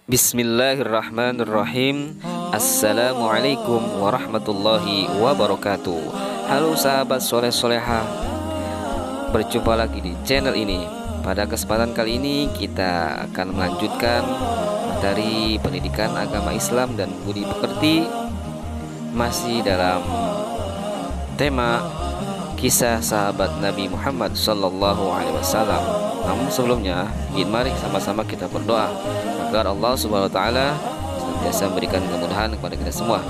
Bismillahirrahmanirrahim. Assalamualaikum warahmatullahi wabarakatuh. Halo sahabat soleh soleha, berjumpa lagi di channel ini. Pada kesempatan kali ini kita akan melanjutkan materi pendidikan agama Islam dan budi pekerti, masih dalam tema kisah sahabat Nabi Muhammad SAW. Namun sebelumnya, mari sama-sama kita berdoa agar Allah Subhanahu wa taala senantiasa memberikan kemudahan kepada kita semua.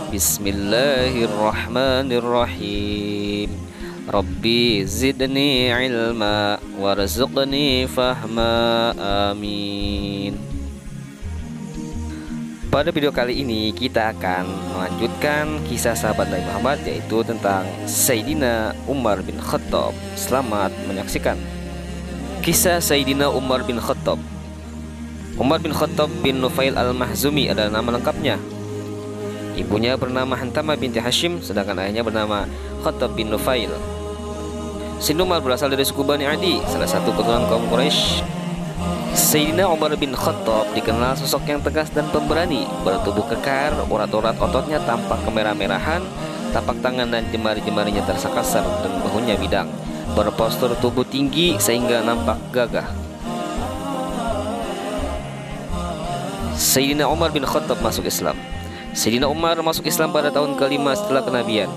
Bismillahirrahmanirrahim. Rabbi zidni ilma warzuqni fahma. Amin. Pada video kali ini kita akan melanjutkan kisah sahabat Nabi Muhammad, yaitu tentang Sayyidina Umar bin Khattab. Selamat menyaksikan kisah Sayyidina Umar bin Khattab. Umar bin Khattab bin Nufail al-Mahzumi adalah nama lengkapnya. Ibunya bernama Hantamah binti Hashim, sedangkan ayahnya bernama Khattab bin Nufail. Sayyidina Umar berasal dari suku Bani Adi, salah satu keturunan kaum Quraisy. Sayyidina Umar bin Khattab dikenal sosok yang tegas dan pemberani, bertubuh kekar, urat-urat ototnya tampak kemerah-merahan, tapak tangan dan jemari-jemarinya terasa kasar dan bahunya bidang, berpostur tubuh tinggi sehingga nampak gagah. Sayyidina Umar bin Khattab masuk Islam. Sayyidina Umar masuk Islam pada tahun ke-5 setelah kenabian.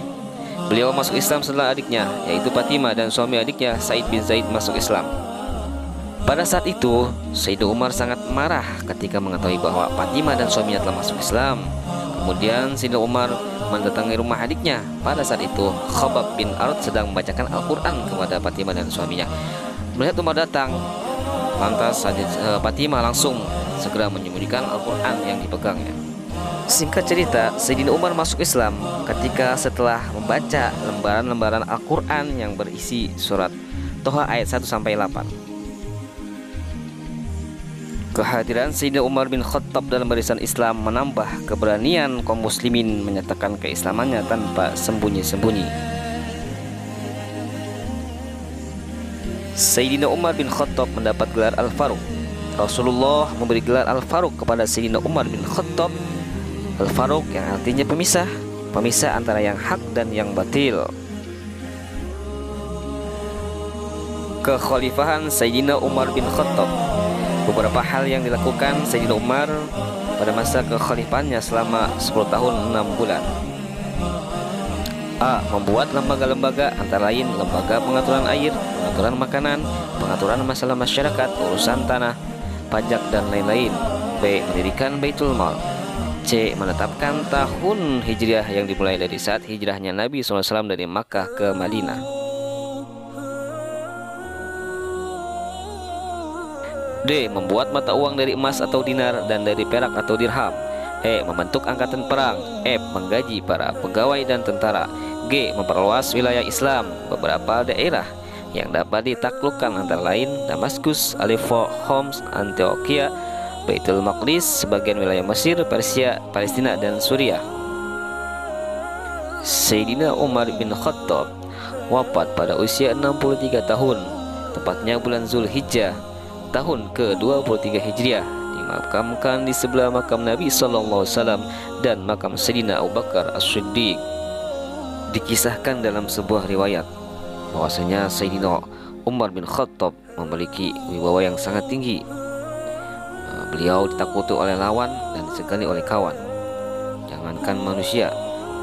Beliau masuk Islam setelah adiknya, yaitu Fatimah, dan suami adiknya Said bin Zaid masuk Islam. Pada saat itu, Sayyidina Umar sangat marah ketika mengetahui bahwa Fatimah dan suaminya telah masuk Islam. Kemudian Sayyidina Umar mendatangi rumah adiknya. Pada saat itu, Khabbab bin Arat sedang membacakan Al-Quran kepada Fatimah dan suaminya. Melihat Umar datang, lantas Fatimah langsung segera menyembunyikan Al-Quran yang dipegangnya. Singkat cerita, Sayyidina Umar masuk Islam ketika setelah membaca lembaran-lembaran Al-Quran yang berisi surat Toha ayat 1-8. Kehadiran Sayyidina Umar bin Khattab dalam barisan Islam menambah keberanian kaum muslimin menyatakan keislamannya tanpa sembunyi-sembunyi. Sayyidina Umar bin Khattab mendapat gelar Al-Faruq. Rasulullah memberi gelar Al-Faruq kepada Sayyidina Umar bin Khattab. Al-Faruq yang artinya pemisah antara yang hak dan yang batil. Kekhalifahan Sayyidina Umar bin Khattab. Beberapa hal yang dilakukan Sayyidina Umar pada masa kekhalifahannya selama 10 tahun 6 bulan. A. Membuat lembaga-lembaga, antara lain lembaga pengaturan air, pengaturan makanan, pengaturan masalah masyarakat, urusan tanah, pajak dan lain-lain. B. Mendirikan Baitul Mal. C. Menetapkan tahun Hijriah yang dimulai dari saat hijrahnya Nabi SAW dari Makkah ke Madinah. D. Membuat mata uang dari emas atau dinar dan dari perak atau dirham. E. Membentuk angkatan perang. F. Menggaji para pegawai dan tentara. G. Memperluas wilayah Islam. Beberapa daerah yang dapat ditaklukkan antara lain Damaskus, Aleppo, Homs, Antioquia, Baitul Maqdis, sebagian wilayah Mesir, Persia, Palestina dan Suriah. Sayyidina Umar bin Khattab wafat pada usia 63 tahun, tepatnya bulan Zulhijjah tahun ke-23 Hijriah, dimakamkan di sebelah makam Nabi SAW dan makam Sayyidina Abu Bakar As-Siddiq. Dikisahkan dalam sebuah riwayat bahwasanya Sayyidina Umar bin Khattab memiliki wibawa yang sangat tinggi. Beliau ditakuti oleh lawan dan disegani oleh kawan. Jangankan manusia,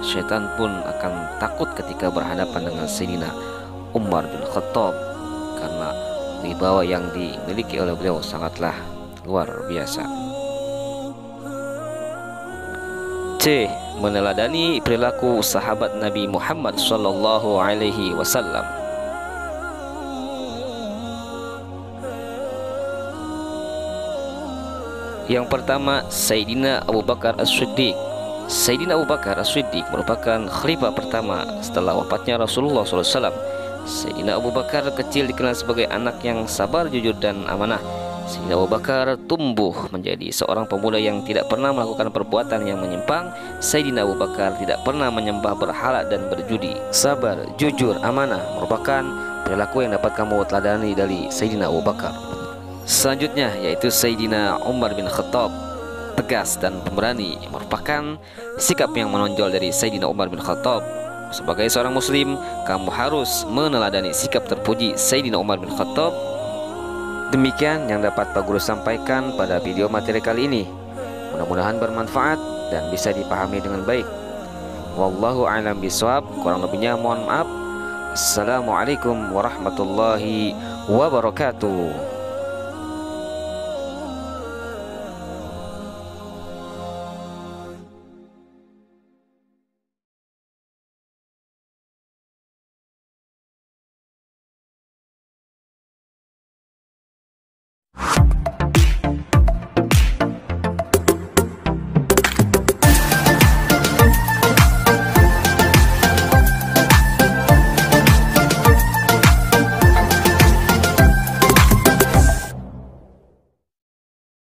syaitan pun akan takut ketika berhadapan dengan Sayyidina Umar bin Khattab, karena wibawa yang dimiliki oleh beliau sangatlah luar biasa. C. Meneladani perilaku sahabat Nabi Muhammad SAW. Yang pertama, Sayyidina Abu Bakar As-Siddiq. Sayyidina Abu Bakar As-Siddiq merupakan khalifah pertama setelah wafatnya Rasulullah SAW. Sayyidina Abu Bakar kecil dikenal sebagai anak yang sabar, jujur dan amanah. Sayyidina Abu Bakar tumbuh menjadi seorang pemuda yang tidak pernah melakukan perbuatan yang menyimpang. Sayyidina Abu Bakar tidak pernah menyembah berhala dan berjudi. Sabar, jujur, amanah merupakan perilaku yang dapat kamu teladani dari Sayyidina Abu Bakar. Selanjutnya yaitu Sayyidina Umar bin Khattab. tegas dan pemberani, yang merupakan sikap yang menonjol dari Sayyidina Umar bin Khattab. Sebagai seorang muslim, kamu harus meneladani sikap terpuji Sayyidina Umar bin Khattab. Demikian yang dapat Pak Guru sampaikan pada video materi kali ini. Mudah-mudahan bermanfaat dan bisa dipahami dengan baik. Wallahu a'lam bishawab. Kurang lebihnya mohon maaf. Assalamualaikum warahmatullahi wabarakatuh.